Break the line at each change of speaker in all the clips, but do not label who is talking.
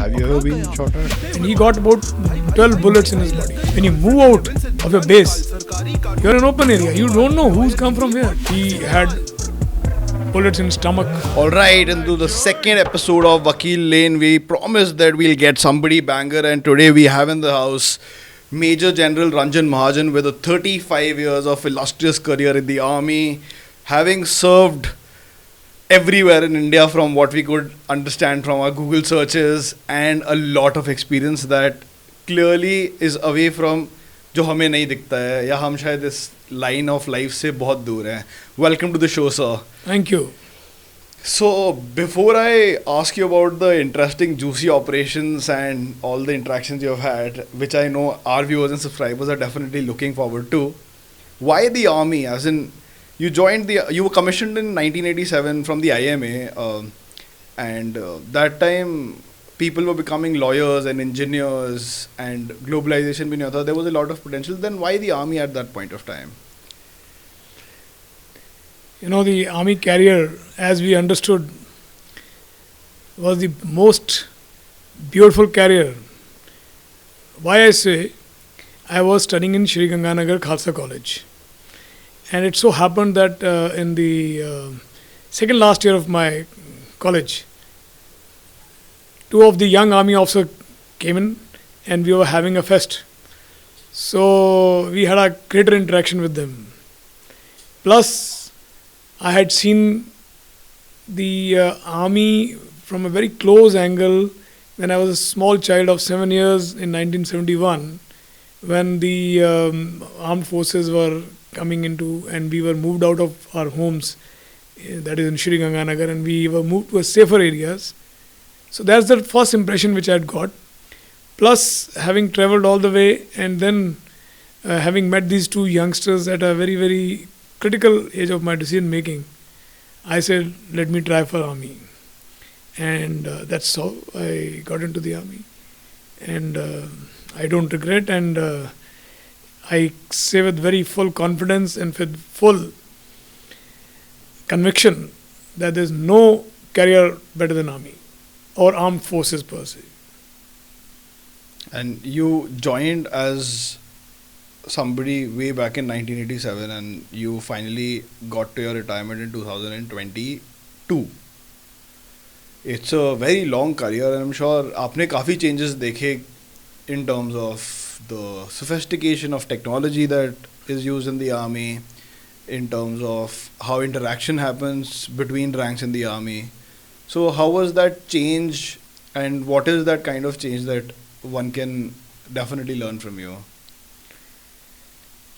Have you ever been shot at?
And he got about 12 bullets in his body. When you move out of your base, you're in an open area. You don't know who's come from where. He had bullets in his stomach.
Alright, into the second episode of Vakil Lane, we promised that we'll get somebody banger, and today we have in the house Major General Ranjan Mahajan with a 35 years of illustrious career in the army, having served everywhere in India from what we could understand from our Google searches, and a lot of experience that clearly is away from जो हमें नहीं दिखता है या हम शायद इस line of life से बहुत दूर हैं. Welcome to the show, sir.
Thank you.
So, before I ask you about the interesting, juicy operations and all the interactions you have had, which I know our viewers and subscribers are definitely looking forward to, why the army? As in, you were commissioned in 1987 from the IMA, and that time people were becoming lawyers and engineers, and globalization bhi nahi hota. There was a lot of potential. Then why the army at that point of time?
You know, the army career, as we understood, was the most beautiful career. Why I say, I was studying in Shri Ganganagar Khalsa College. And it so happened that in the second last year of my college, two of the young army officers came in and we were having a fest. So we had a greater interaction with them. Plus, I had seen the army from a very close angle when I was a small child of 7 years in 1971, when the armed forces were coming into and we were moved out of our homes, that is in Shri Ganganagar, and we were moved to a safer areas. So that's the first impression which I had got. Plus, having traveled all the way and then having met these two youngsters at a very, very critical age of my decision making, I said, let me try for army. And that's how I got into the army. And I don't regret, and I say with very full confidence and with full conviction that there's no career better than army or armed forces per se.
And you joined as somebody way back in 1987, and you finally got to your retirement in 2022. It's a very long career, and I'm sure आपने काफ़ी changes देखे in terms of the sophistication of technology that is used in the army, in terms of how interaction happens between ranks in the army. So how was that change, and what is that kind of change that one can definitely learn from you?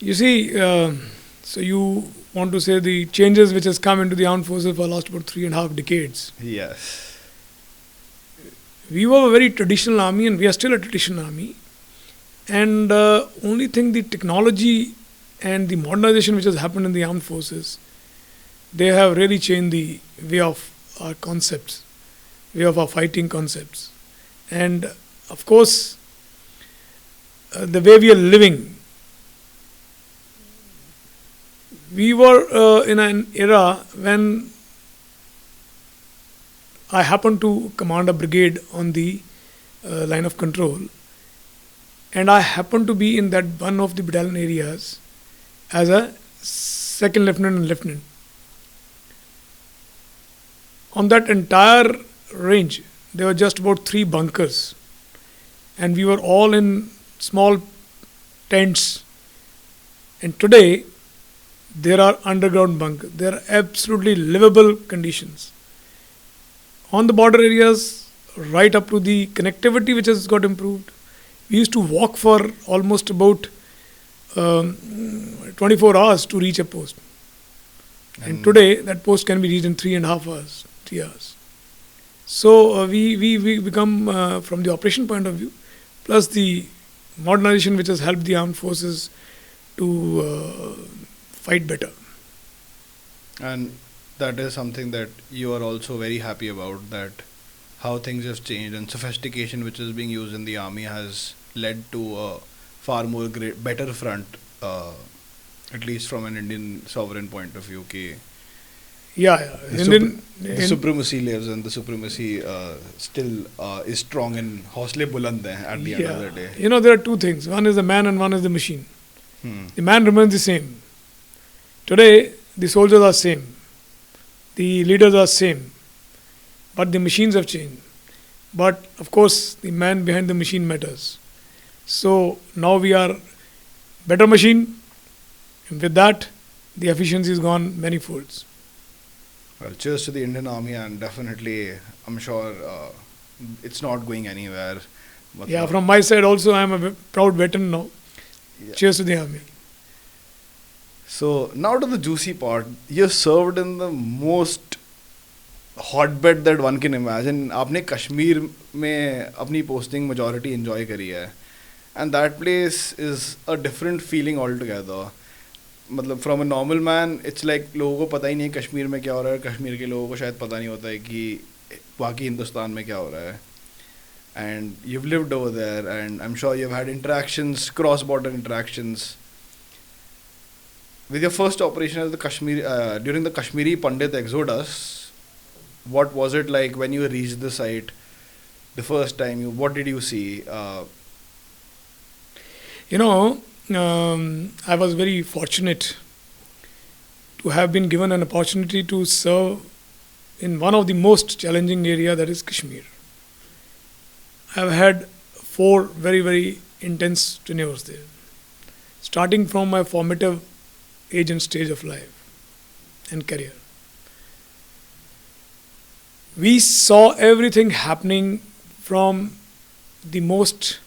You see, so you want to say the changes which has come into the armed forces for the last about 3.5 decades.
Yes.
We were a very traditional army, and we are still a traditional army. And only thing, the technology and the modernization which has happened in the armed forces, they have really changed the way of our concepts, way of our fighting concepts. And of course, the way we are living. We were in an era when I happened to command a brigade on the line of control, and I happened to be in that one of the battalion areas as a second lieutenant and lieutenant. On that entire range, there were just about 3 bunkers, and we were all in small tents. And today, there are underground bunkers. There are absolutely livable conditions. On the border areas, right up to the connectivity which has got improved. We used to walk for almost about 24 hours to reach a post. And today, that post can be reached in 3.5 hours, 3 hours. So we become, from the operation point of view, plus the modernization which has helped the armed forces to fight better.
And that is something that you are also very happy about, that how things have changed and sophistication which is being used in the army has led to a far more better front, at least from an Indian sovereign point of view.
Yeah.
The, the supremacy lives, and the supremacy still is strong, and hausle buland hain at the end of the day.
There are two things. One is the man and one is the machine.
Hmm.
The man remains the same. Today, the soldiers are same. The leaders are same. But the machines have changed. But of course, the man behind the machine matters. So now we are better machine. And with that, the efficiency is gone many folds.
Well, cheers to the Indian Army, and definitely, I'm sure it's not going anywhere.
Yeah, from my side also, I am a proud veteran now.
Yeah.
Cheers to the Army.
So now to the juicy part. You served in the most hotbed that one can imagine. आपने कश्मीर में अपनी posting majority enjoy करी है, and that place is a different feeling altogether. मतलब from a normal man, it's like लोगों को पता ही नहीं है कश्मीर में क्या हो रहा है. कश्मीर के लोगों को शायद पता नहीं होता है कि बाकी हिंदुस्तान में क्या हो रहा है. And you've lived over there, and I'm sure you've had interactions, cross-border interactions. With your first operation as the Kashmir during the Kashmiri Pandit exodus, what was it like when you reached the site the first time? What did you see?
I was very fortunate to have been given an opportunity to serve in one of the most challenging area, that is Kashmir. I have had 4 very, very intense tenures there, starting from my formative age and stage of life and career. We saw everything happening from the most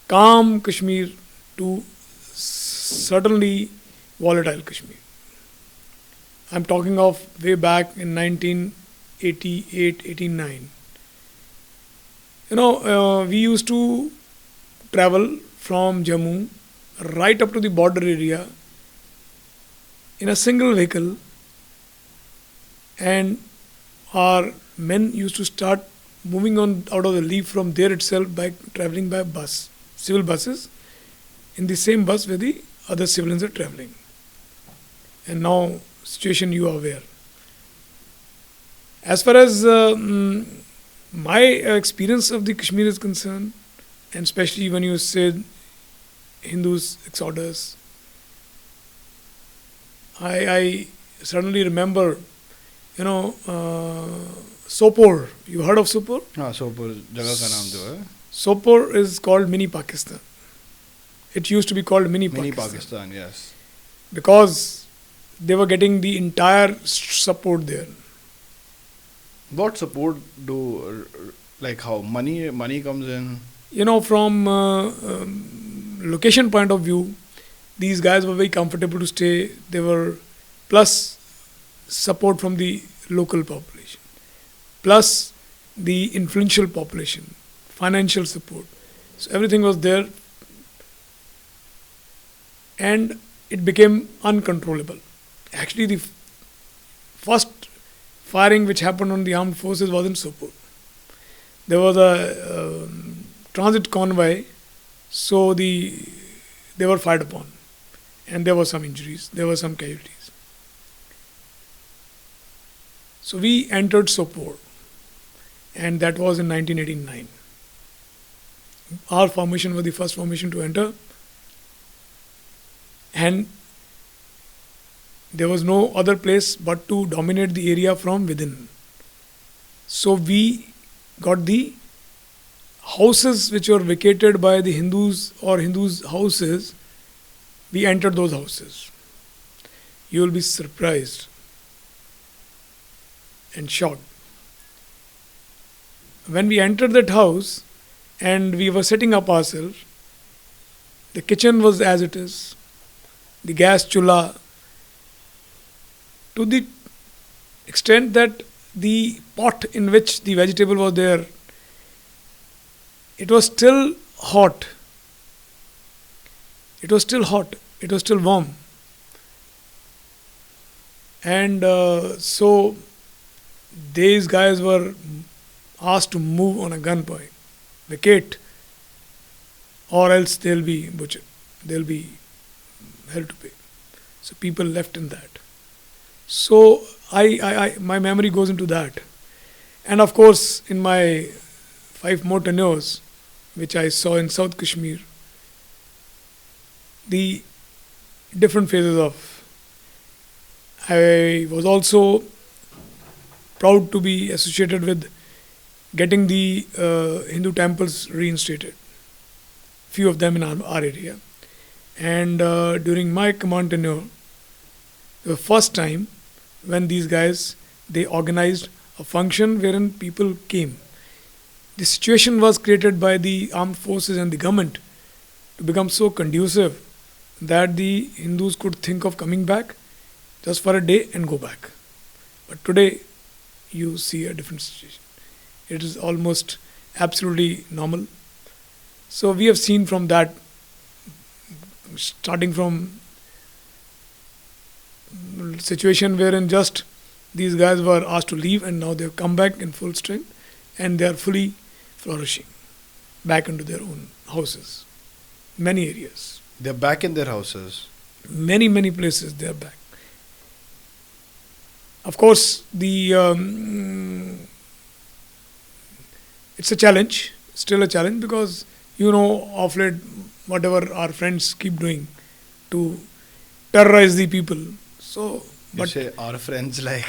calm Kashmir to certainly volatile Kashmir. I'm talking of way back in 1988, 89. We used to travel from Jammu right up to the border area in a single vehicle, and our men used to start moving on out of the leaf from there itself by traveling by bus, civil buses, in the same bus where the other civilians are traveling. And now, situation you are aware. As far as my experience of the Kashmir is concerned, and especially when you said Hindus exodus, I suddenly remember, Sopore. You heard of Sopore?
हाँ, Sopore जगह का नाम जो है.
Sopore is called mini Pakistan. It used to be called mini
Pakistan, yes.
Because they were getting the entire support there.
What support do, like how money comes in?
From location point of view, these guys were very comfortable to stay. They were plus support from the local population, plus the influential population, financial support. So everything was there, and it became uncontrollable. Actually, the first firing which happened on the armed forces was in Sopore. There was a transit convoy, so they were fired upon, and there were some injuries, there were some casualties. So we entered Sopore, and that was in 1989. Our formation was the first formation to enter, and there was no other place but to dominate the area from within. So we got the houses which were vacated by the Hindus or Hindus' houses. We entered those houses. You will be surprised and shocked. When we entered that house and we were setting up ourselves, the kitchen was as it is, the gas chula, to the extent that the pot in which the vegetable was there, it was still hot. It was still hot. It was still warm. And so these guys were asked to move on a gunpoint, vacate, or else they'll be butchered. They'll be held to pay. So people left in that. So my memory goes into that. And of course, in my 5 more tenures, which I saw in South Kashmir, the different phases of. I was also proud to be associated with getting the Hindu temples reinstated, few of them in our area. And during my command tenure, the first time when these guys, they organized a function wherein people came. The situation was created by the armed forces and the government to become so conducive that the Hindus could think of coming back just for a day and go back. But today, you see a different situation. It is almost absolutely normal. So we have seen from that, starting from situation wherein just these guys were asked to leave and now they have come back in full strength and they are fully flourishing back into their own houses. Many areas.
They're back in their houses.
Many places they are back. Of course, it's a challenge, still a challenge, because of late, whatever our friends keep doing to terrorize the people. So,
You say our friends like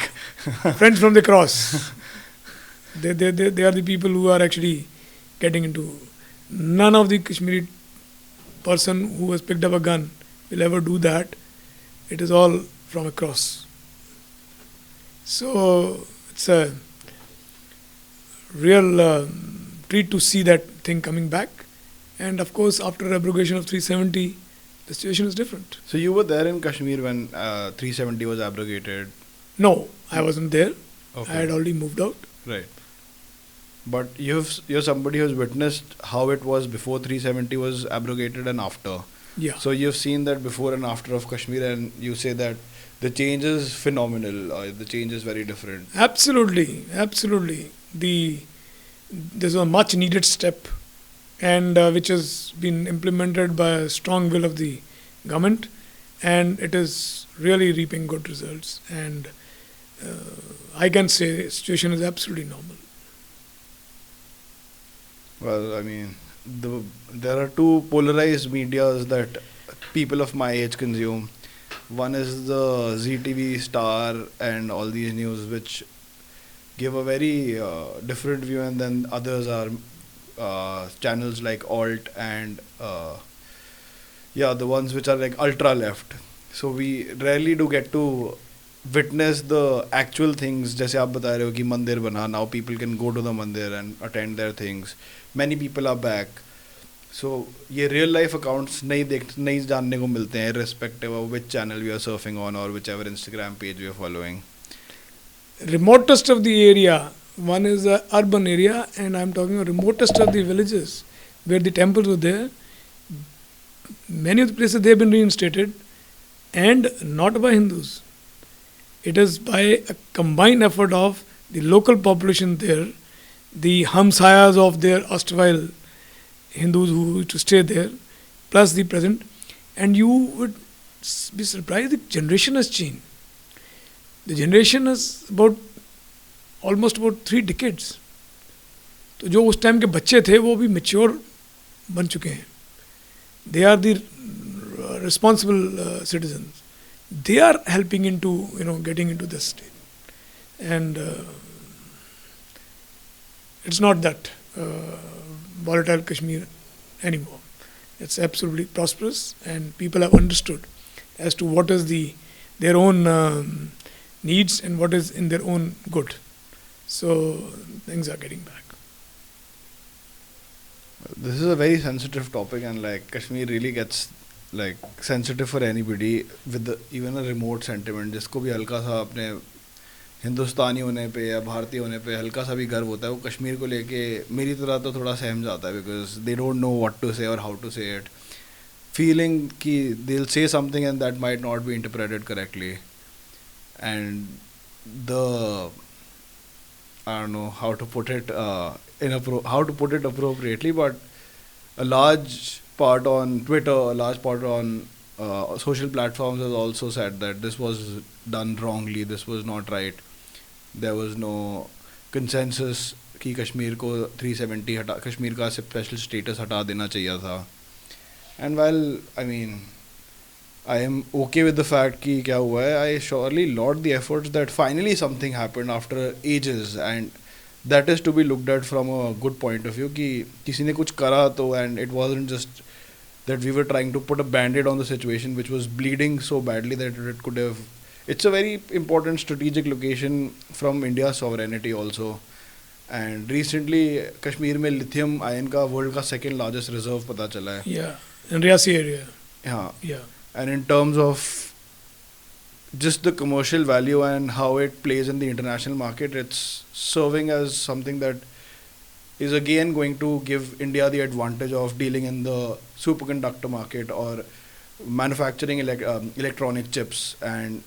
friends from the cross. They are the people who are actually getting into. None of the Kashmiri person who has picked up a gun will ever do that. It is all from a cross. So it's a real treat to see that thing coming back. And of course, after abrogation of 370, the situation is different.
So you were there in Kashmir when 370 was abrogated?
No, I wasn't there.
Okay.
I had already moved out.
Right. But you're somebody who's witnessed how it was before 370 was abrogated and after.
Yeah.
So you've seen that before and after of Kashmir, and you say that the change is phenomenal. The change is very different.
Absolutely. This was a much needed step, and which has been implemented by a strong will of the government, and it is really reaping good results. And I can say the situation is absolutely normal.
Well, I mean, there are two polarized medias that people of my age consume. One is the ZTV Star and all these news, which give a very different view, and then others are channels like Alt and the ones which are like ultra left. So we rarely do get to witness the actual things. जैसे आप बता रहे हो कि मंदिर बना, now people can go to the mandir and attend their things. Many people are back. So ये real life accounts नहीं जानने को मिलते हैं, irrespective of which channel we are surfing on or whichever Instagram page we are following.
Remotest of the area, one is the urban area, and I'm talking about remotest of the villages where the temples were there. Many of the places they have been reinstated, and not by Hindus. It is by a combined effort of the local population there, the hamsayas of their erstwhile Hindus who used to stay there, plus the present, and you would be surprised the generation has changed. The generation is almost about 3 decades. तो जो उस time के बच्चे थे वो भी mature बन चुके हैं. They are the responsible citizens. They are helping into getting into this state, and it's not that volatile Kashmir anymore. It's absolutely prosperous, and people have understood as to what is their own needs and what is in their own good. So things are getting back.
This is a very sensitive topic, and like Kashmir really gets like sensitive for anybody with even a remote sentiment. जिसको भी हल्का सा अपने हिंदुस्तानी होने पे या भारतीय होने पे हल्का सा भी गर्व होता है, वो कश्मीर को लेके मेरी तरह तो थोड़ा सहम जाता है, because they don't know what to say or how to say it, feeling कि they'll say something and that might not be interpreted correctly, and I don't know how to put it appropriately, but a large part on Twitter, a large part on social platforms has also said that this was done wrongly, this was not right. There was no consensus कि कश्मीर को 370 हटा, कश्मीर का special status हटा देना चाहिए था. And while I mean I am okay with the fact कि क्या हुआ है, I surely laud the efforts that finally something happened after ages, and that is to be looked at from a good point of view कि किसी ने कुछ करा तो, and it wasn't just that we were trying to put a band-aid on the situation which was bleeding so badly that it could have. It's a very important strategic location from India's sovereignty also. And recently Kashmir में lithium ion का world का second largest reserve पता चला है.
Yeah, in Riyasi area.
हाँ.
Yeah.
And in terms of just the commercial value and how it plays in the international market, it's serving as something that is again going to give India the advantage of dealing in the superconductor market or manufacturing electronic chips. And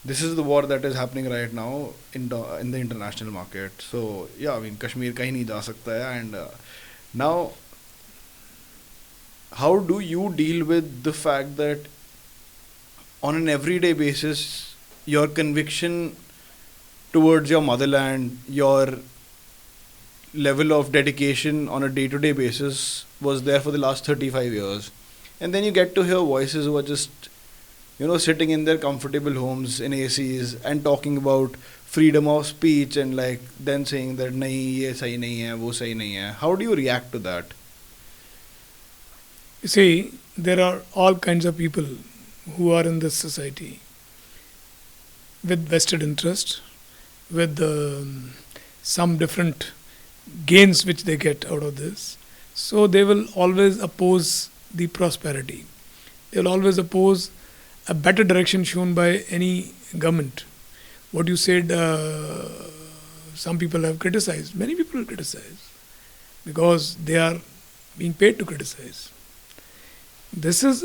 this is the war that is happening right now in the international market. So yeah, I mean Kashmir kahin nahi ja sakta hai. And now, how do you deal with the fact that on an everyday basis your conviction towards your motherland, your level of dedication on a day-to-day basis was there for the last 35 years, and then you get to hear voices who are just, you know, sitting in their comfortable homes in ACs and talking about freedom of speech and like then saying that nahi ye sahi nahi hai, wo sahi nahi hai. How do you react to that?
You see, there are all kinds of people who are in this society with vested interest, with some different gains which they get out of this. So they will always oppose the prosperity. They will always oppose a better direction shown by any government. What you said, some people have criticized. Many people criticize because they are being paid to criticize. This is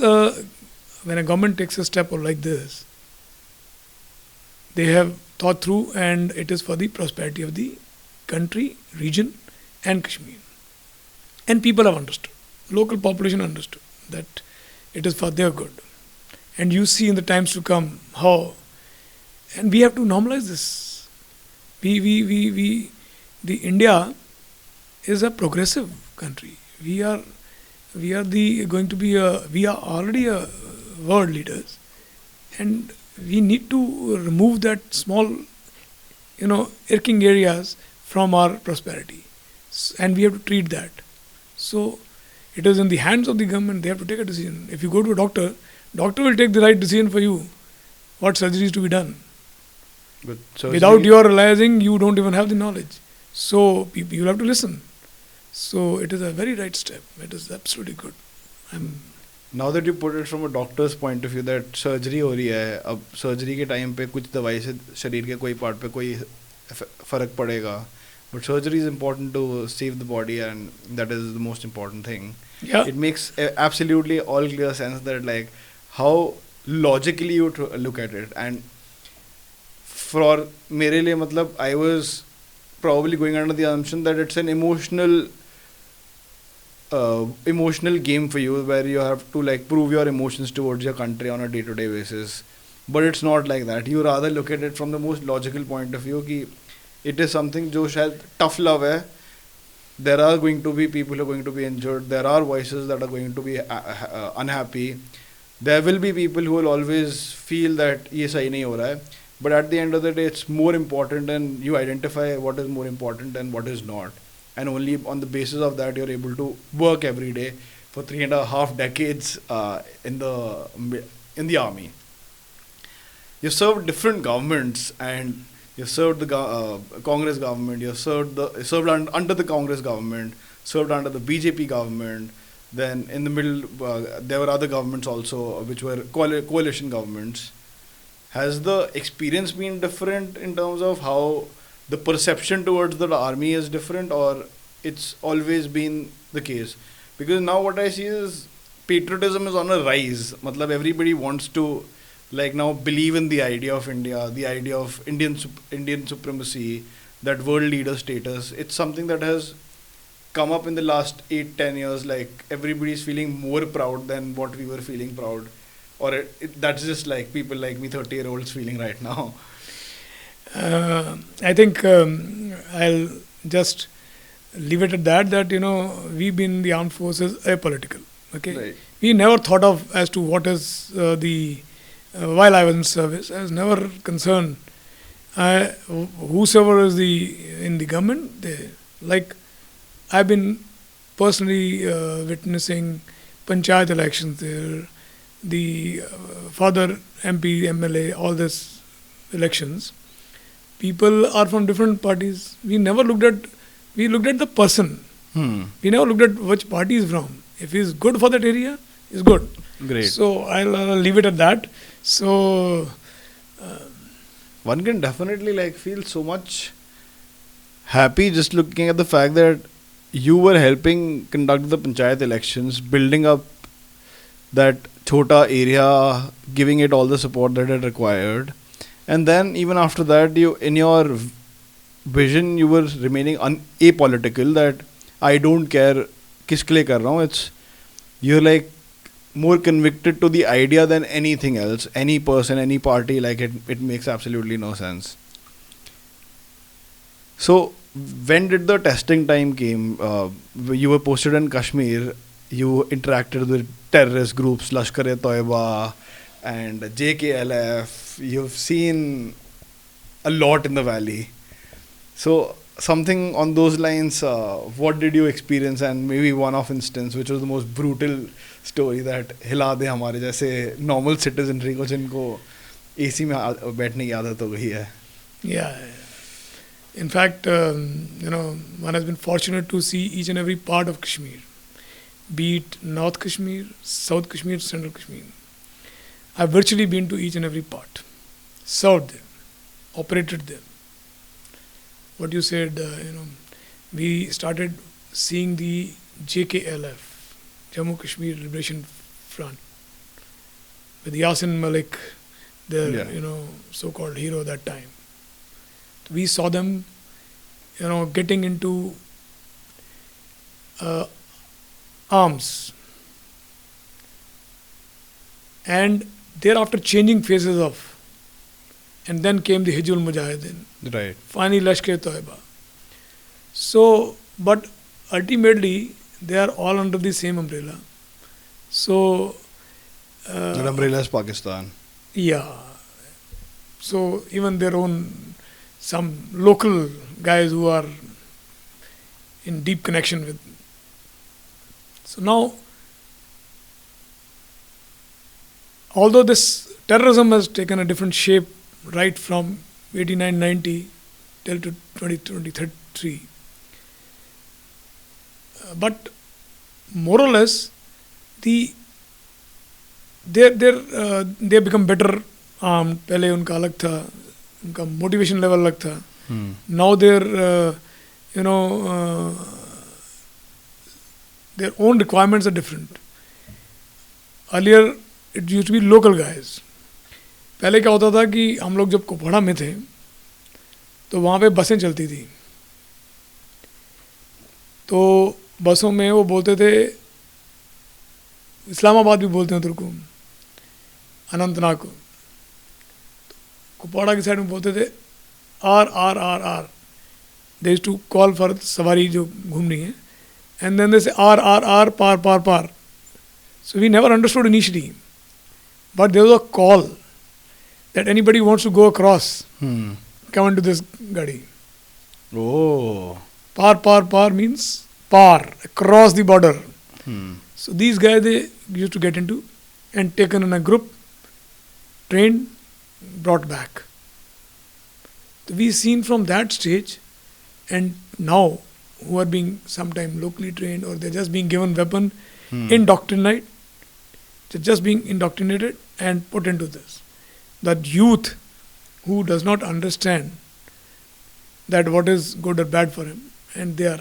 when a government takes a step like this, they have thought through, and it is for the prosperity of the country, region, and Kashmir. And people have understood. Local population understood that it is for their good. And you see in the times to come how, and we have to normalize this. The India is a progressive country. We are already a world leaders, and we need to remove that small, irking areas from our prosperity, and we have to treat that. So it is in the hands of the government. They have to take a decision. If you go to a doctor will take the right decision for you, what surgery is to be done.
But surgery,
without your realizing, you don't even have the knowledge. So you have to listen. So it is a very right step. It is absolutely good.
Now that you put it from a doctor's point of view that surgery हो रही है, अब surgery के time पे कुछ दवाई से शरीर के कोई part पे कोई फर्क पड़ेगा, but surgery is important to save the body, and that is the most important thing.
Yeah.
It makes absolutely all clear sense that like how logically you look at it. And for मेरे लिए मतलब I was probably going under the assumption that it's an emotional game for you, where you have to like prove your emotions towards your country on a day-to-day basis. But it's not like that. You rather look at it from the most logical point of view कि it is something जो शायद tough love है. There are going to be people who are going to be injured. There are voices that are going to be unhappy. There will be people who will always feel that ये सही नहीं हो रहा है. But at the end of the day, it's more important, and you identify what is more important and what is not. And only on the basis of that, you're able to work every day for 3.5 decades in the army. You've served different governments, and you've served the Congress government. You've served under the Congress government, served under the BJP government. Then in the middle, there were other governments also, which were coalition governments. Has the experience been different in terms of how the perception towards the army is different, or it's always been the case? Because now what I see is patriotism is on a rise. Matlab everybody wants to like now believe in the idea of India, the idea of Indian supremacy, that world leader status. It's something that has come up in the last 8-10 years. Like everybody's feeling more proud than what we were feeling proud or that's just like people like me, 30-year-olds feeling right now?
I think I'll just leave it at that. That we've been in the armed forces apolitical. Okay,
Right.
we never thought of as to what is the while I was in service. I was never concerned. Whosoever is in the government, like I've been personally witnessing panchayat elections there, the father MP, MLA, all these elections. People are from different parties. We looked at the person. We never looked at which party is from. If he's good for that area, he's good.
Great.
So I'll leave it at that. So
One can definitely like feel so much happy just looking at the fact that you were helping conduct the panchayat elections, building up that chota area, giving it all the support that it required, and then even after that, you in your vision you were remaining apolitical. That I don't care किसके लिए कर रहा हूँ. It's you're like more convicted to the idea than anything else, any person, any party. Like it makes absolutely no sense. So when did the testing time came? You were posted in Kashmir. You interacted with terrorist groups, Lashkar-e-Toiba and JKLF. You've seen a lot in the valley. So something on those lines, what did you experience, and maybe one-off instance which was the most brutal story that हिला दे हमारे जैसे normal citizenry को जिनको AC में बैठने की आदत हो गई है.
yeah, in fact, one has been fortunate to see each and every part of Kashmir, be it North Kashmir, South Kashmir, Central Kashmir. I've virtually been to each and every part, served them, operated them. What you said, we started seeing the JKLF, Jammu Kashmir Liberation Front, with Yasin Malik, their so-called hero that time. We saw them, getting into arms, and thereafter changing phases of, and then came the Hizbul Mujahideen.
Right.
Finally, Lashkar-e-Toiba. So, but ultimately, they are all under the same umbrella. So,
That umbrella is Pakistan.
yeah. So, even their own, some local guys who are in deep connection with. So now, although this terrorism has taken a different shape right from 89-90 till to 2023, but more or less, they become better armed. पहले उनका अलग था, उनका motivation level अलग था. Now their own requirements are different. Earlier, it used to be local guys. पहले क्या होता था कि हम लोग जब कुपवाड़ा में थे तो वहाँ पे बसें चलती थी. तो बसों में वो बोलते थे, इस्लामाबाद भी बोलते हैं तेरे को, अनंतनाग को. कुपवाड़ा की साइड में बोलते थे आर आर आर आर. They used to call for सवारी जो घूमनी है, एंड देन दे से आर आर आर पार पार पार. So we never understood initially, but there was a call that anybody who wants to go across, come into this gadi.
Oh.
Par par par means par, across the border. So these guys, they used to get into and taken in a group, trained, brought back. So we've seen from that stage, and now who are being sometime locally trained, or they're just being given weapon, indoctrinated. They're just being indoctrinated and put into this. That youth who does not understand that what is good or bad for him, and they are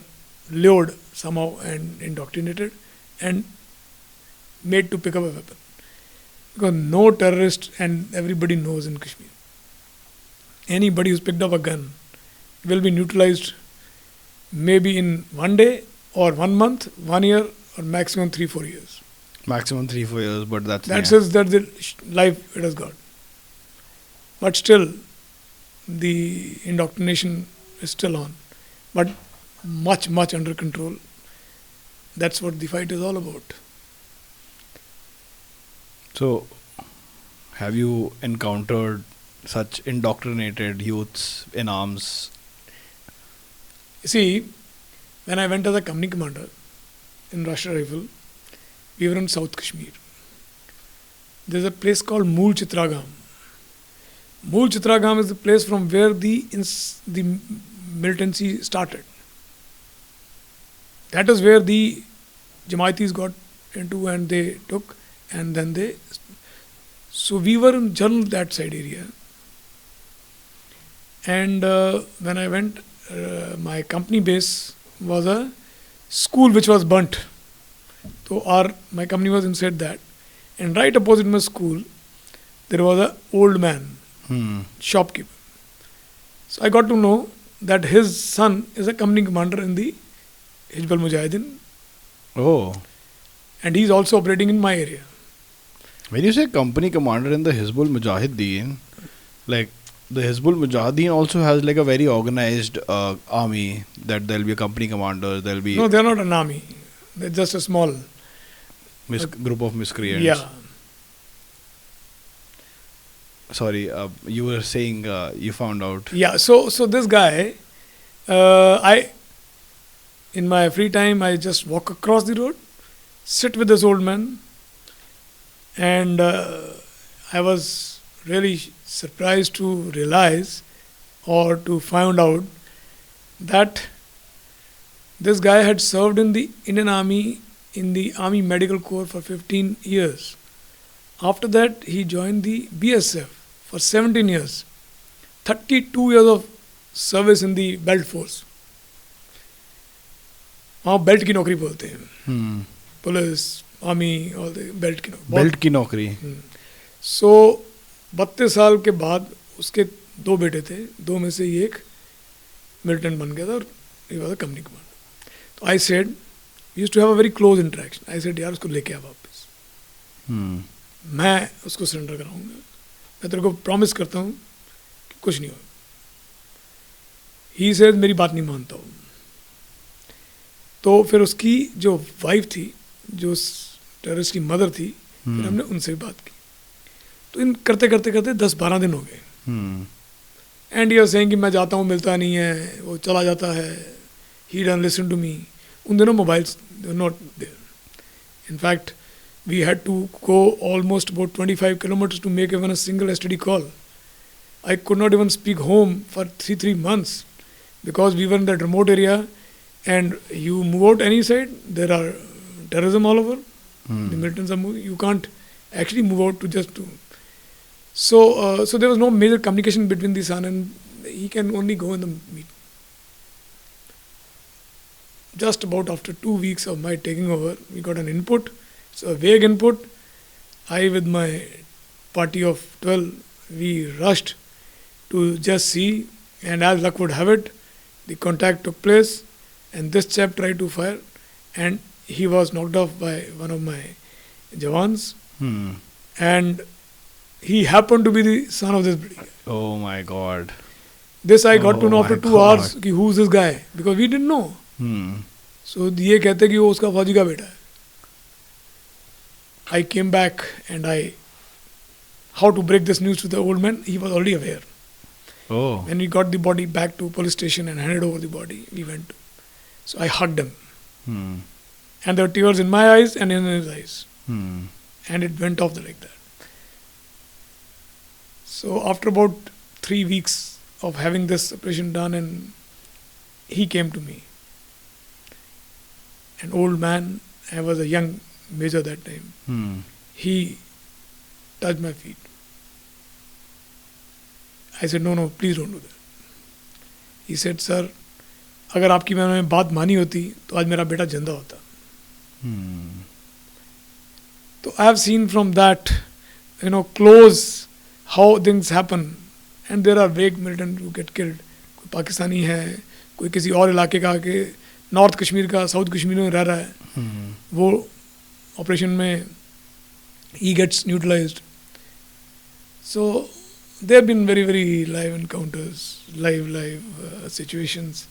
lured somehow and indoctrinated and made to pick up a weapon. Because no terrorist, and everybody knows in Kashmir, anybody who's picked up a gun will be neutralized maybe in one day or 1 month, 1 year, or maximum 3-4 years.
Maximum 3-4 years, but that's
the life it has got. But still, the indoctrination is still on, but much under control. That's what the fight is all about.
So, have you encountered such indoctrinated youths in arms?
You see, when I went as a company commander in Rashtra Rifle, we were in South Kashmir. There's a place called Mool Chitragam. Mool Chitragam is the place from where the militancy started. That is where the Jamaitis got into and they took, and then they. So we were in general that side area. And when I went, my company base was a school which was burnt. So my company was inside that. And right opposite my school, there was an old man, shopkeeper. So I got to know that his son is a company commander in the Hezbollah Mujahideen.
Oh.
And he's also operating in my area.
When you say company commander in the Hezbollah Mujahideen, like the Hezbollah Mujahideen also has like a very organized army, that there'll be a company commander, there'll be...
No, they're not an army. They're just a small...
group of miscreants.
Yeah.
Sorry, you were saying you found out.
Yeah, so this guy, in my free time, I just walk across the road, sit with this old man, and I was really surprised to realize or to find out that this guy had served in the Indian Army, in the Army Medical Corps for 15 years. After that, he joined the BSF for 17 years. 32 years of service in the belt force. वहाँ belt की नौकरी बोलते हैं, police, army, और belt की नौकरी.
Belt की नौकरी.
सो 32 साल के बाद उसके 2 बेटे थे, 2 में से एक मिलिटेंट बन गया था और he was a company commander. तो I said, we used to have a very close interaction. I said, यार उसको लेके आ वापस. मैं उसको सरेंडर कराऊंगा. मैं तेरे को प्रॉमिस करता हूँ कि कुछ नहीं होगा. He said, मेरी बात नहीं मानता हूँ. तो फिर उसकी जो वाइफ थी, जो टेररिस्ट की मदर थी, फिर हमने उनसे भी बात की. तो इन करते करते करते 10-12 दिन हो गए. एंड यूर सेइंग कि मैं जाता हूँ, मिलता नहीं है, वो चला जाता है. He doesn't listen to me. उन दिनों mobiles not there. In fact we had to go almost about 25 kilometers to make even a single STD call. I could not even speak home for 3 months because we were in that remote area, and you move out any side, there are terrorism all over. The militants are moving. You can't actually move out to just to. So there was no major communication between the son, and he can only go in the meet. Just about after 2 weeks of my taking over, we got an input. So a vague input. I, with my party of 12, we rushed to just see, and as luck would have it, the contact took place, and this chap tried to fire, and he was knocked off by one of my Jawans, and he happened to be the son of this brigade.
Oh my God.
This I got to know after 2 hours, कि who's this guy, because we didn't know. So ये कहते कि वो उसका फौजी का बेटा है. I came back and how to break this news to the old man, he was already aware.
Oh.
When we got the body back to police station and handed over the body, we went. So I hugged him. And there were tears in my eyes and in his eyes. And it went off like that. So after about 3 weeks of having this operation done, and he came to me. An old man, I was a young major that time. He touched my feet. I said, no, please don't do that. He said, sir, अगर आपकी मैंने बात मानी होती तो आज मेरा बेटा जिंदा होता. So I have seen from that, close how things happen, and there are vague militants who get killed. कोई पाकिस्तानी है, कोई किसी और इलाके का, के नॉर्थ कश्मीर का, साउथ कश्मीर में रह रहा है, वो operation में he gets neutralized. So there have been very, very live encounters, live situations.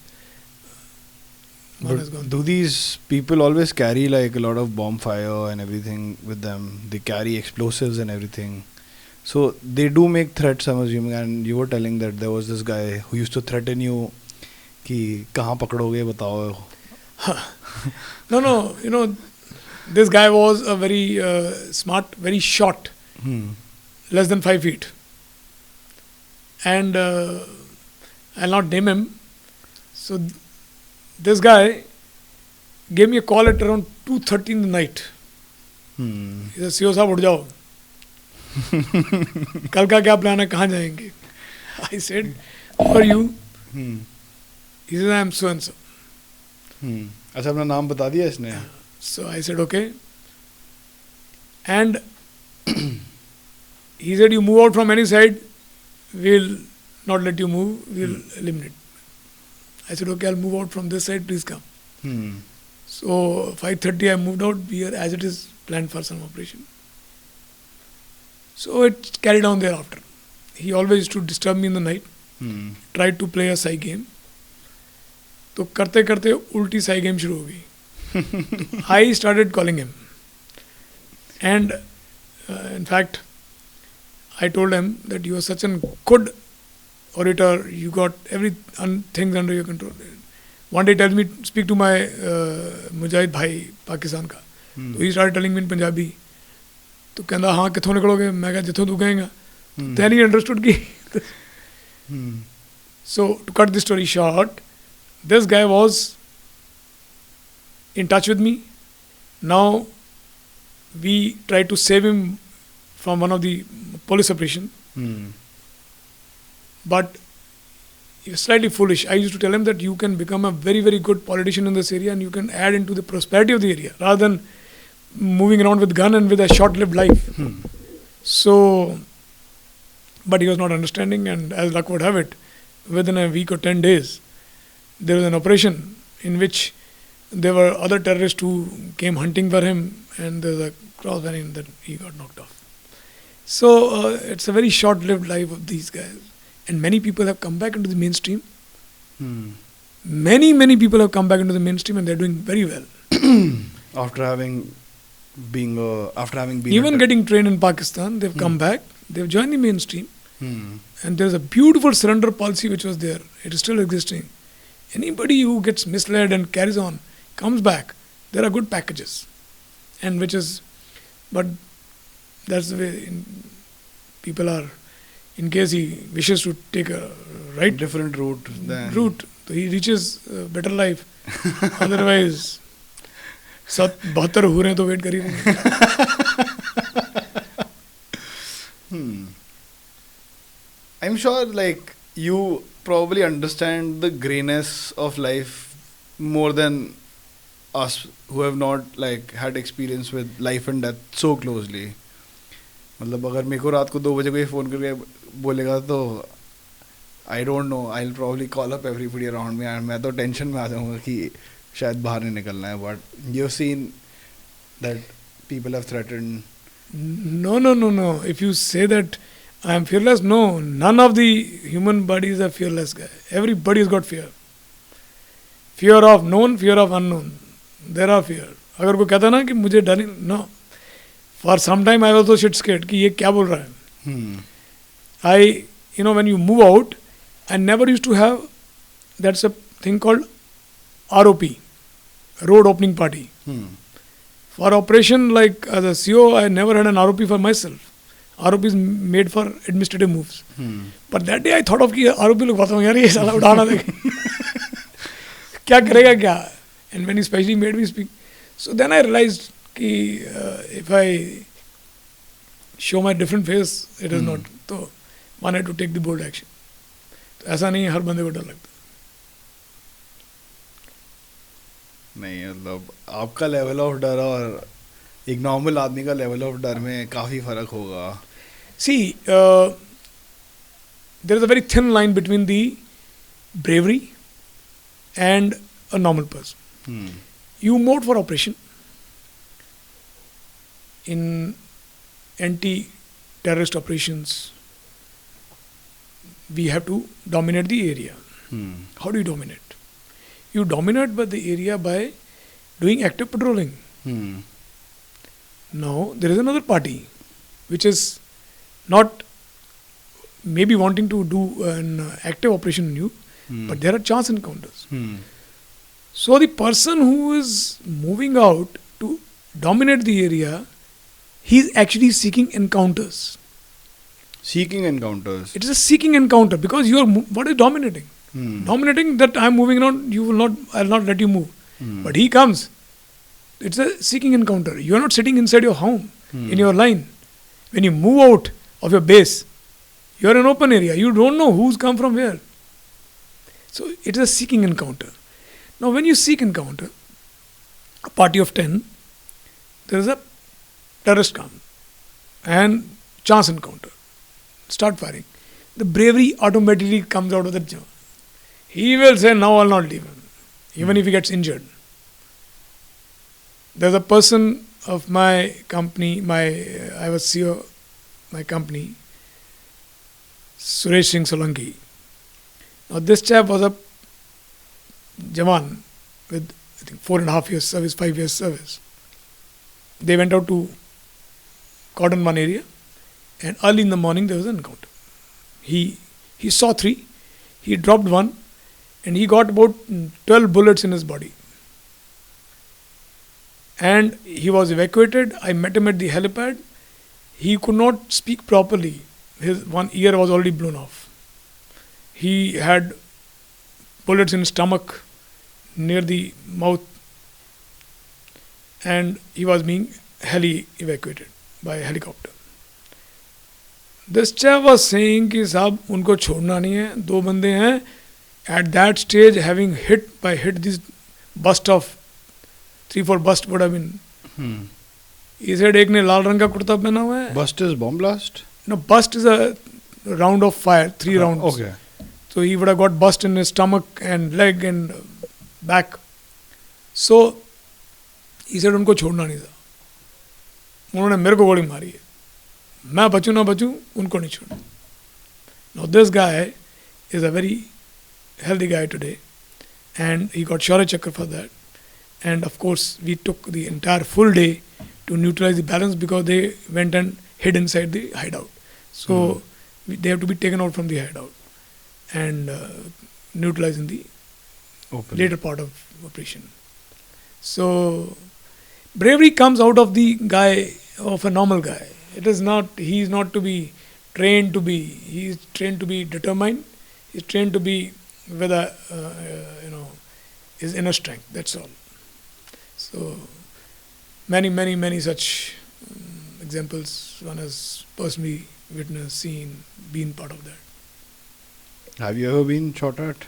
One has gone.
Do these people always carry like a lot of bomb fire and everything with them? They carry explosives and everything. So they do make threats, I'm assuming. And you were telling that there was this guy who used to threaten you कि कहाँ पकड़ोगे बताओ.
No, you know, this guy was a very smart, very short, less than 5 feet. And I'll not name him. So this guy gave me a call at around 2:30 in the night. He said, "CO साहब उठ जाओ. कल का क्या plan है, कहाँ जाएंगे?" I said, "Who are you?" He said, "I am so and so."
अच्छा अपना नाम बता दिया इसने.
So I said, "Okay." And he said, "You move out from any side, we'll not let you move, we'll eliminate." I said, "Okay, I'll move out from this side, please come." So 5:30 I moved out. We are as it is planned for some operation. So it carried on thereafter. He always used to disturb me in the night, tried to play a side game. तो करते करते उल्टी Sai game शुरू हो गई. I started calling him, and in fact I told him that you are such a good orator, you got things under your control. One day he tells me, speak to my Mujahid bhai Pakistan ka. So he started telling me in Punjabi. तो कहता हाँ किथों निकलोगे. मैं कहा जिथों तू कहेगा. Then he understood कि So to cut the story short, this guy was in touch with me. Now we tried to save him from one of the police operations. But he was slightly foolish. I used to tell him that you can become a very, very good politician in this area and you can add into the prosperity of the area rather than moving around with gun and with a short-lived life. So, but he was not understanding, and as luck would have it, within a week or 10 days, there was an operation in which there were other terrorists who came hunting for him, and there was a cross-bearing that he got knocked off. So it's a very short-lived life of these guys. And many people have come back into the mainstream. Many people have come back into the mainstream and they're doing very well.
After having been
even getting trained in Pakistan, they've come back, they've joined the mainstream. And there's a beautiful surrender policy which was there. It is still existing. Anybody who gets misled and carries on, comes back, there are good packages. And but that's the way people are. In case he wishes to take a
different route,
so he reaches a better life. Otherwise, 72 हो रहे हैं तो wait कर ही रहे.
I'm sure like you probably understand the grayness of life more than us who have not like had experience with life and death so closely. मतलब अगर मेरे को रात को 2 बजे कोई फ़ोन करके बोलेगा तो I don't know, I will probably call up everybody around me and मैं तो टेंशन में आ जाऊंगा कि शायद बाहर नहीं निकलना है. But you have seen that people have threatened.
No. If you say that I am fearless, no. None of the human bodies are fearless guy. Everybody has got fear. Fear of known, fear of unknown. There are fear. अगर कोई कहता ना कि मुझे डर नहीं, no. For some time I was also shit scared कि ये क्या बोल रहा है. When you move out, I never used to have, that's a thing called ROP, Road Opening Party. For operation, like as a CO, I never had an ROP for myself. ROP is made for administrative moves. But that day I thought of कि ROP लोग बात यार ये साला उठाना देखे क्या करेगा क्या. And when he specially made me speak, so then I realized कि if I show my different face, it is not. तो one had to take the bold action. तो ऐसा नहीं है हर बंदे को डर लगता.
नहीं मतलब आपका लेवल ऑफ डर और एक नॉर्मल आदमी का लेवल ऑफ डर में काफ़ी फ़र्क होगा.
See, there is a very thin line between the bravery and a normal person. You move for operation. in anti-terrorist operations, we have to dominate the area. How do you dominate? You dominate the area by doing active patrolling. Now, there is another party which is not maybe wanting to do an active operation on you, but there are chance encounters. So, the person who is moving out to dominate the area, he is actually seeking encounters.
Seeking encounters.
It is a seeking encounter because you are what is dominating? Dominating that I am moving around, you will not, I will not let you move. But he comes. It's a seeking encounter. You are not sitting inside your home, in your line. When you move out of your base, you are in an open area. You don't know who's come from where. So it is a seeking encounter. Now when you seek encounter, a party of 10, there is a terrorist come and chance encounter. Start firing. The bravery automatically comes out of that job. He will say, now I'll not leave him, even if he gets injured. There's a person of my company, I was CEO of my company, Suresh Singh Solanki. Now this chap was a Jawan with I think 4.5 years service, 5 years service. They went out to cordon one area and early in the morning there was an encounter. He saw 3, he dropped 1 and he got about 12 bullets in his body. And he was evacuated. I met him at the helipad. He could not speak properly. His one ear was already blown off. He had bullets in his stomach, near the mouth, and he was being evacuated by helicopter. This chap was saying कि साहब उनको छोड़ना नहीं है, 2 बंदे हैं. At that stage, having hit this bust of 3-4 bust would have been. He said एक ने लाल रंग का कुर्ता पहना हुआ है.
Bust is bomb blast?
No, bust is a round of fire, 3 rounds.
Okay.
So he would have got bust in his stomach and leg and back. So he said उनको छोड़ना नहीं था. उन्होंने मेरे को गोली मारी है. मैं बचूं ना बचूं, उनको नहीं छोड़ना. Now this guy is a very healthy guy today, and he got Shaurya Chakra for that. And of course, we took the entire full day to neutralize the balance because they went and hid inside the hideout. So they have to be taken out from the hideout and neutralized in the later part of operation. So bravery comes out of the guy, of a normal guy. It is not, he is not to be trained to be, he is trained to be determined, he is trained to be with a, his inner strength, that's all. So many such examples one has personally witnessed, seen, been part of that.
Have you ever been shot at?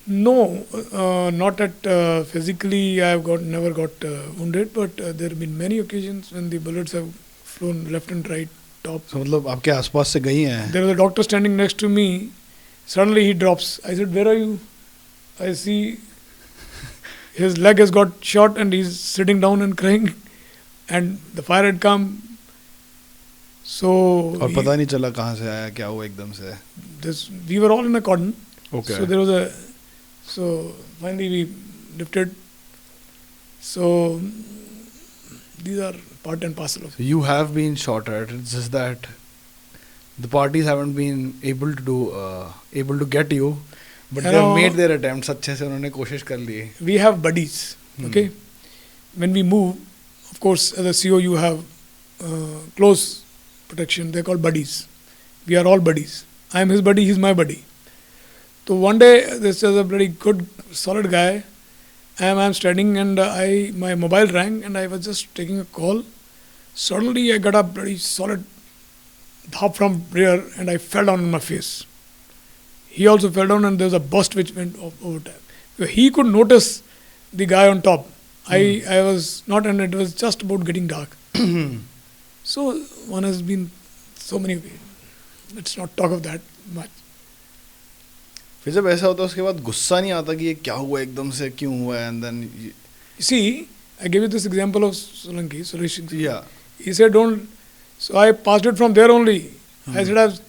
No, not at physically. I have never got wounded, but there have been many occasions when the bullets have flown left and right, top.
So मतलब आपके आसपास से गई हैं?
There was a doctor standing next to me. Suddenly he drops. I said, "Where are you?" I see his leg has got shot and he's sitting down and crying, and the fire had come. So
और पता नहीं चला कहाँ से आया, क्या हुआ एकदम से?
We were all in a cordon.
Okay.
So there was so finally we lifted. So these are part and parcel of it.
You have been shot at. It's just that the parties haven't been able to get you, but they have made their attempts. अच्छे से उन्होंने कोशिश कर ली.
We have buddies. Okay. When we move, of course, as a CEO, you have close protection. They're called buddies. We are all buddies. I am his buddy. He's my buddy. So one day, this is a very good, solid guy. I am studying and my mobile rang and I was just taking a call. Suddenly I got a very solid dhap from rear and I fell down on my face. He also fell down and there was a burst which went over time. So he could notice the guy on top. I was not, and it was just about getting dark. So one has been so many ways. Let's not talk of that much.
फिर जब ऐसा होता है उसके बाद गुस्सा नहीं आता कि ये क्या हुआ एकदम से, क्यों हुआ, and then
You see, I gave you this example of Solanki, Suresh.
Yeah.
He said, don't. So I passed it from there only. I said,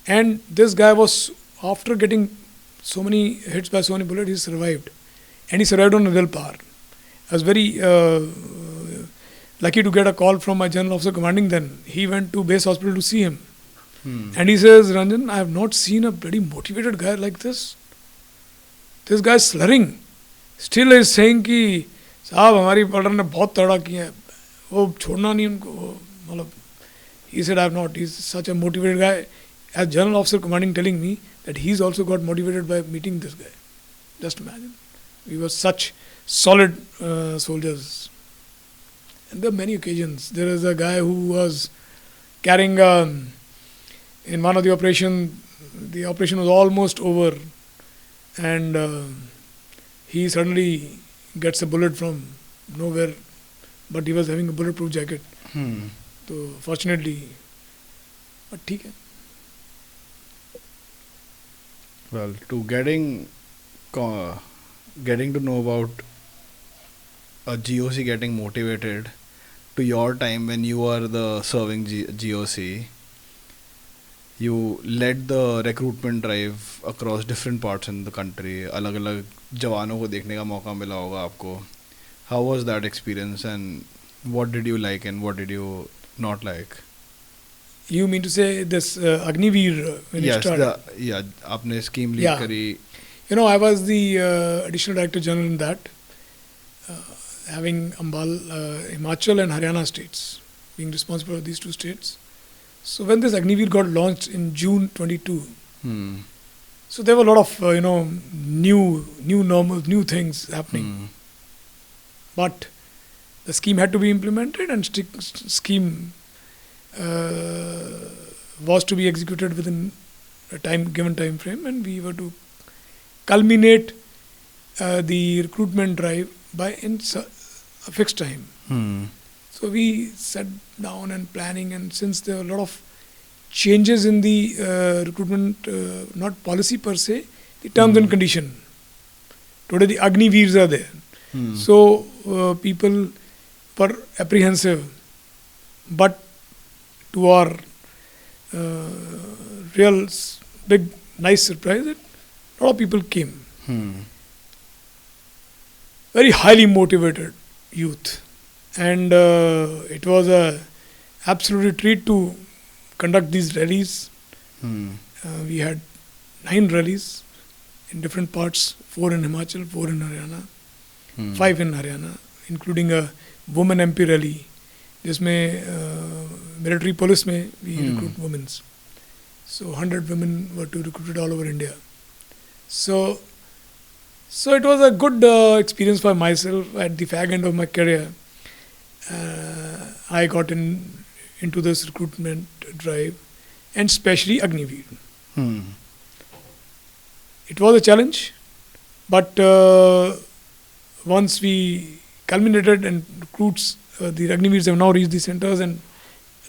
and this guy was, after getting so many hits by so many bullets, he survived. And he survived on willpower. I was very lucky to get a call from my general officer commanding then. He went to base hospital to see him. And he says, Ranjan, I have not seen a very motivated guy like this. This guy is slurring. Still is saying कि साहब हमारी border ने बहुत तड़ा किया है वो छोड़ना नहीं उनको मतलब he said I have not. He's such a motivated guy. As general officer commanding telling me that he's also got motivated by meeting this guy. Just imagine. We were such solid soldiers. And there are many occasions. There is a guy who was carrying in one of the operation was almost over, and he suddenly gets a bullet from nowhere, but he was having a bulletproof jacket. So fortunately, but ठीक है.
Well, to getting to know about a GOC getting motivated, to your time when you were the serving GOC, you led the recruitment drive across different parts in the country. अलग-अलग जवानों को देखने का मौका मिला होगा आपको. How was that experience, and what did you like and what did you not like?
You mean to say this Agniveer when
Yes,
it started?
आपने scheme lead
Yeah.
करी.
You know, I was the additional director general in that, having Himachal and Haryana states, being responsible for these two states. So when this Agniveer got launched in June 22, so there were a lot of new normal, new things happening. But the scheme had to be implemented, and scheme was to be executed within a given time frame, and we were to culminate the recruitment drive by a fixed time. So we sat down and planning, and since there were a lot of changes in the recruitment, not policy per se, the terms and condition. Today the Agniveers are there. So people were apprehensive, but to our real big nice surprise, that a lot of people came. Very highly motivated youth, and it was a absolute treat to conduct these rallies. We had 9 rallies in different parts, 4 in Himachal, 4 in Haryana, 5 in Haryana, including a women MP rally, जिसमें military police में we recruit women. So 100 women were to recruited all over India. So it was a good experience for myself. At the fag end of my career, I got into this recruitment drive, and especially Agniveer. It was a challenge, but once we culminated and recruits, the Agniveers have now reached the centers and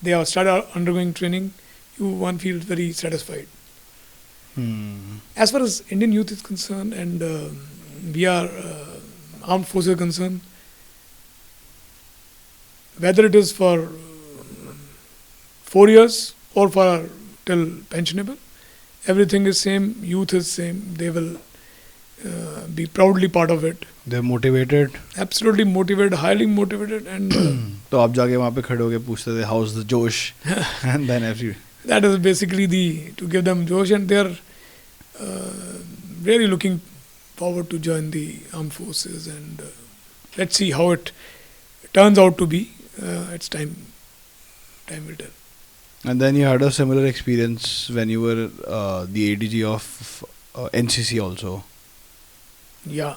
they have started undergoing training, one feels very satisfied. As far as Indian youth is concerned, and we are armed forces concerned, whether it is for 4 years or for till pensionable, everything is same, youth is same, they will be proudly part of it.
They're motivated.
Absolutely motivated, highly motivated, and
तो आप जाके वहाँ पे खड़े होके पूछते थे how's the Josh, and then
that is basically to give them Josh, and they are really looking forward to join the armed forces, and let's see how it turns out to be. It's time will tell.
And then you had a similar experience when you were the ADG of NCC also.
Yeah.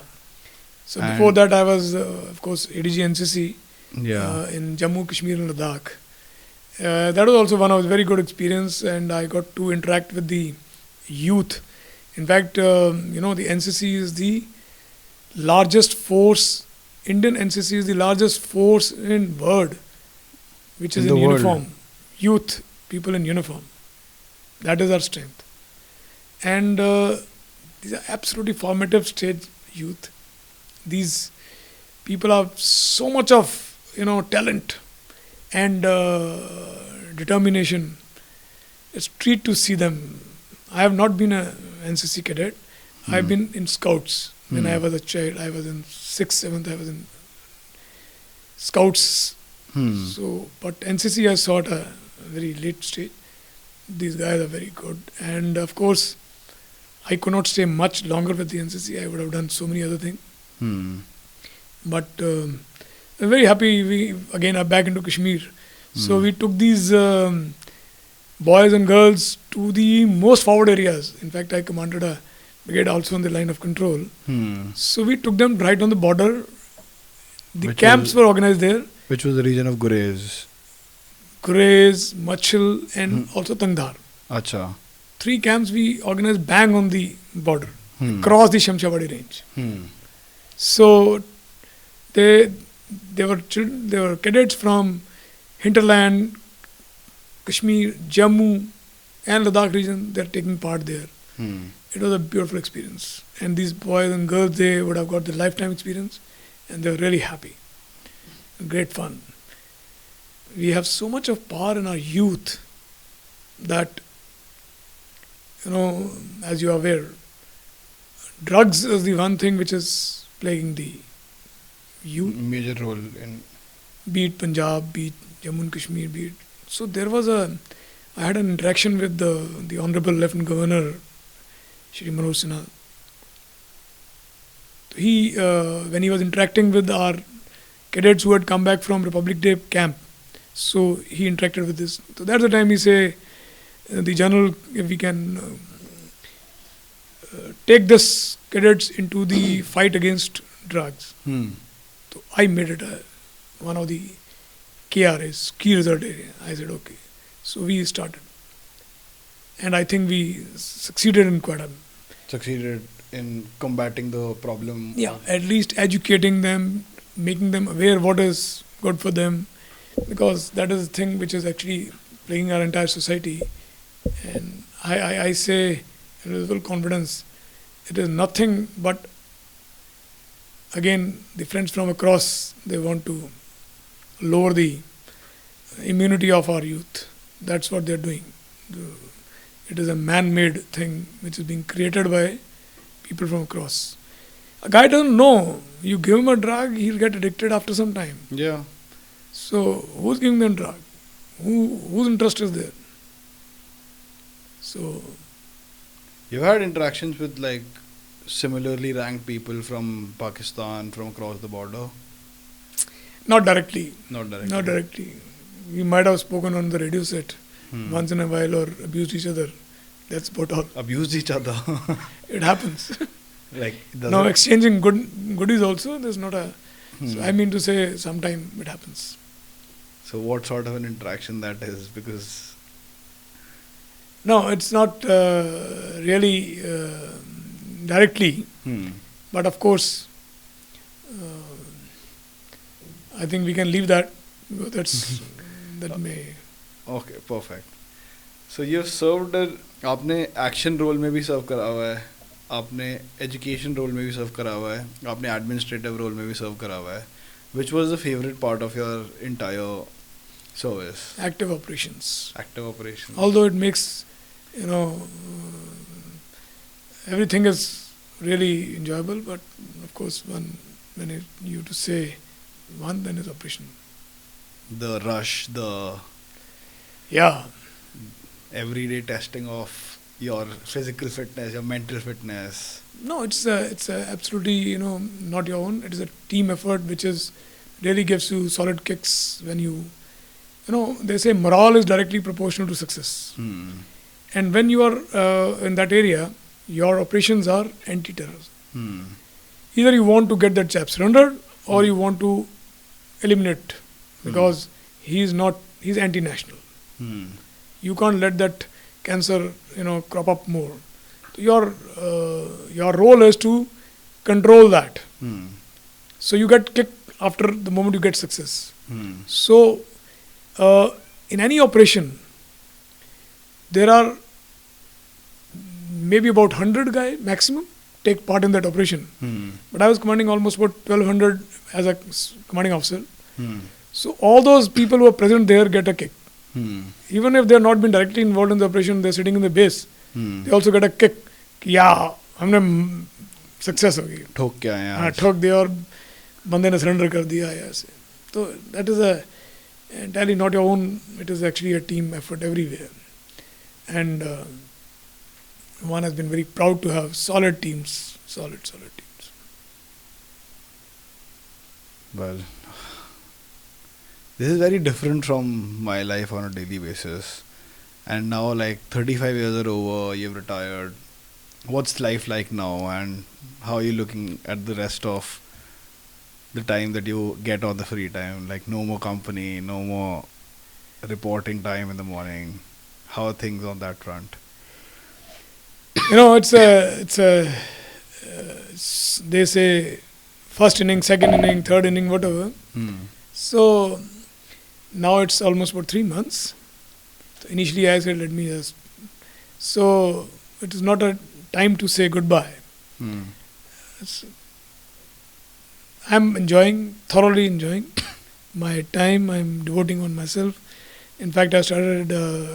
So before that I was, of course, ADG NCC in Jammu, Kashmir and Ladakh. That was also one of the very good experience, and I got to interact with the youth. In fact, the NCC is the largest force, Indian NCC is the largest force in world, which is in uniform. Youth, people in uniform. That is our strength. And these are absolutely formative stage youth. These people have so much of talent and determination. It's a treat to see them. I have not been a NCC cadet. I've been in scouts when I was a child. I was in 6th, 7th. I was in scouts. So, but NCC I saw at a very late stage. These guys are very good, and of course, I could not stay much longer with the NCC. I would have done so many other things. But I'm very happy we again are back into Kashmir. So we took these boys and girls to the most forward areas. In fact, I commanded a brigade also on the line of control. So we took them right on the border. The camps were organized there.
Which was the region of Gurez?
Gurez, Machil and also Tangdhar.
Acha.
3 camps we organized bang on the border, across the Shamshabadi range. So they were children, they were cadets from hinterland, Kashmir, Jammu and Ladakh region. They are taking part there. It was a beautiful experience, and these boys and girls, they would have got the lifetime experience, and they were really happy. Great fun. We have so much of power in our youth that, as you are aware, drugs is the one thing which is plaguing the youth.
Major role in...
Be it Punjab, be it Jammu and Kashmir, be it... So there was I had an interaction with the Honorable Lieutenant Governor, Shri Manoj Sinha. He, when he was interacting with our cadets who had come back from Republic Day camp, so he interacted with this. So that's the time he say, the general, if we can take this cadets into the fight against drugs. So I made it one of the KRAs, key result area. I said, okay. So we started. And I think we succeeded in quite a...
Succeeded in combating the problem?
Yeah, at least educating them, making them aware what is good for them, because that is the thing which is actually plaguing our entire society. And I say with full confidence, it is nothing but, again, the friends from across, they want to lower the immunity of our youth. That's what they're doing. It is a man-made thing which is being created by people from across. A guy doesn't know. You give him a drug, he'll get addicted after some time.
Yeah.
So who's giving them drug? Whose interest is there? So
You've had interactions with like similarly ranked people from Pakistan, from across the border?
not directly.
Not directly.
Not directly. We might have spoken on the radio set once in a while or abused each other. That's about all.
Abused each other.
It happens.
Like
Now exchanging goodies also, there's not a... So I mean to say, sometime it happens.
So what sort of an interaction that is? Because...
No, it's not really directly. But of course, I think we can leave that. That may...
Okay, perfect. So you've served... आपने action role में भी सर्व करा हुआ है, आपने education role में भी सर्व करा हुआ है, आपने एडमिनिस्ट्रेटिव रोल में भी सर्व करा हुआ है. Which was the favorite part of your entire service?
Active operations.
Active operations.
Although it makes, everything is really enjoyable, but of course, you to say one, then is operation.
The rush, the everyday testing of your physical fitness, your mental fitness.
No, it's absolutely not your own. It is a team effort which is really gives you solid kicks when you they say morale is directly proportional to success. And when you are in that area, your operations are anti-terror. Either you want to get that chap surrendered or you want to eliminate because he's anti-national. You can't let that cancer crop up more. Your role is to control that. So you get kicked after the moment you get success. So in any operation, there are maybe about 100 guys maximum take part in that operation. But I was commanding almost about 1200 as a commanding officer. So all those people who are present there get a kick. Even if they have not been directly involved in the operation, they're sitting in the base. They also get a kick. Yeah, हमने success हो गई.
ठोक के आए
हाँ, ठोक दिया और बंदे ने surrender कर दिया ऐसे. So that is a entirely not your own. It is actually a team effort everywhere, and one has been very proud to have solid teams, solid teams.
Well, this is very different from my life on a daily basis. And now, like 35 years are over, you've retired. What's life like now, and how are you looking at the rest of the time that you get on the free time? Like no more company, no more reporting time in the morning. How are things on that front?
You know, they say first inning, second inning, third inning, whatever. So now it's almost about 3 months. So initially I said, let me just. So it is not a time to say goodbye. I'm thoroughly enjoying my time. I'm devoting on myself. In fact, I started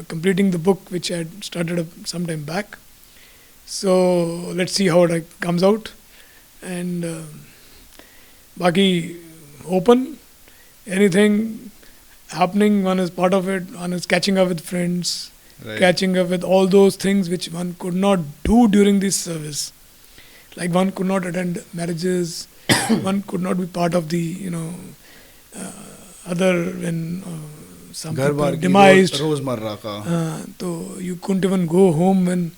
completing the book which I had started some time back. So let's see how it comes out. And Baki, open, anything happening, one is part of it, one is catching up with friends, catching up with all those things which one could not do during this service. Like one could not attend marriages, one could not be part of the, other when some people demised.
Rozmarra ka.
So you couldn't even go home when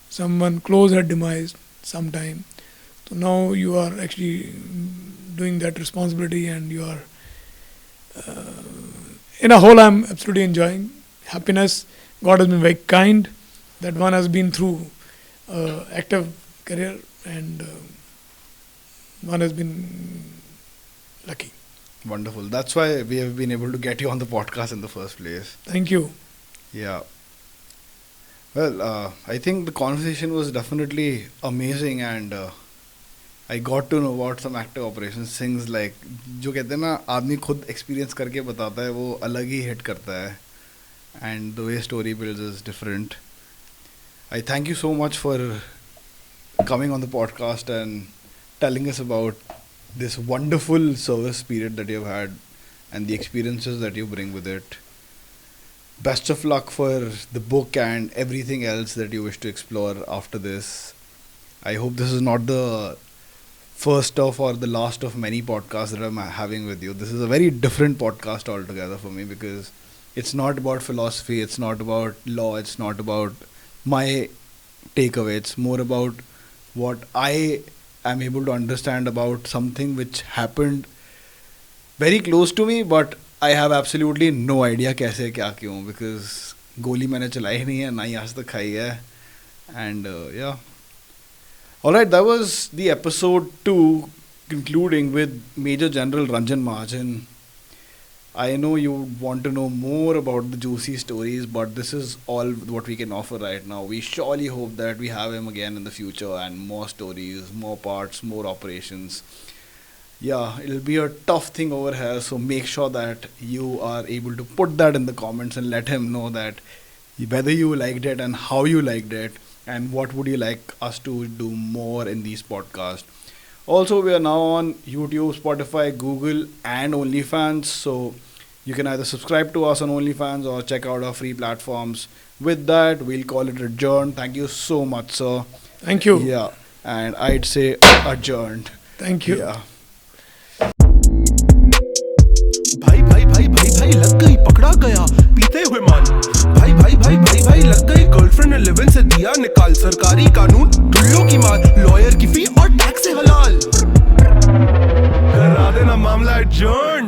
someone close had demised sometime. So now you are actually doing that responsibility, and you are in a whole. I'm absolutely enjoying happiness. God has been very kind that one has been through active career, and one has been lucky.
Wonderful. That's why we have been able to get you on the podcast in the first place.
Thank you.
Yeah. Well, I think the conversation was definitely amazing, and I got to know about some active operations, things like जो कहते हैं ना आदमी खुद experience करके बताता है वो अलग ही hit करता है, and the way story builds is different. I thank you so much for coming on the podcast and telling us about this wonderful service period that you've had and the experiences that you bring with it. Best of luck for the book and everything else that you wish to explore after this. I hope this is not the first of or the last of many podcasts that I'm having with you. This is a very different podcast altogether for me, because it's not about philosophy, it's not about law, it's not about my takeaway. It's more about what I am able to understand about something which happened very close to me, but I have absolutely no idea कैसे क्या क्यों, because गोली मैंने चलाई नहीं है, ना ही आज तक खाई है. And yeah. Alright, that was the episode 2, concluding with Major General Ranjan Mahajan. I know you want to know more about the juicy stories, but this is all what we can offer right now. We surely hope that we have him again in the future, and more stories, more parts, more operations. Yeah, it'll be a tough thing over here, so make sure that you are able to put that in the comments and let him know that whether you liked it and how you liked it, and what would you like us to do more in these podcasts. Also, we are now on YouTube, Spotify, Google and OnlyFans, so you can either subscribe to us on OnlyFans or check out our free platforms. With that, we'll call it adjourned. Thank you so much, sir.
Thank you.
Yeah, and I'd say adjourned.
Thank you.
Yeah.
भाई लग गई पकड़ा गया पीते हुए मान भाई लग गई गर्लफ्रेंड ने लिव-इन से दिया निकाल सरकारी कानून ढुल्लों की मार लॉयर की फी और टैक्स से हलाल करा देना मामला एडजर्न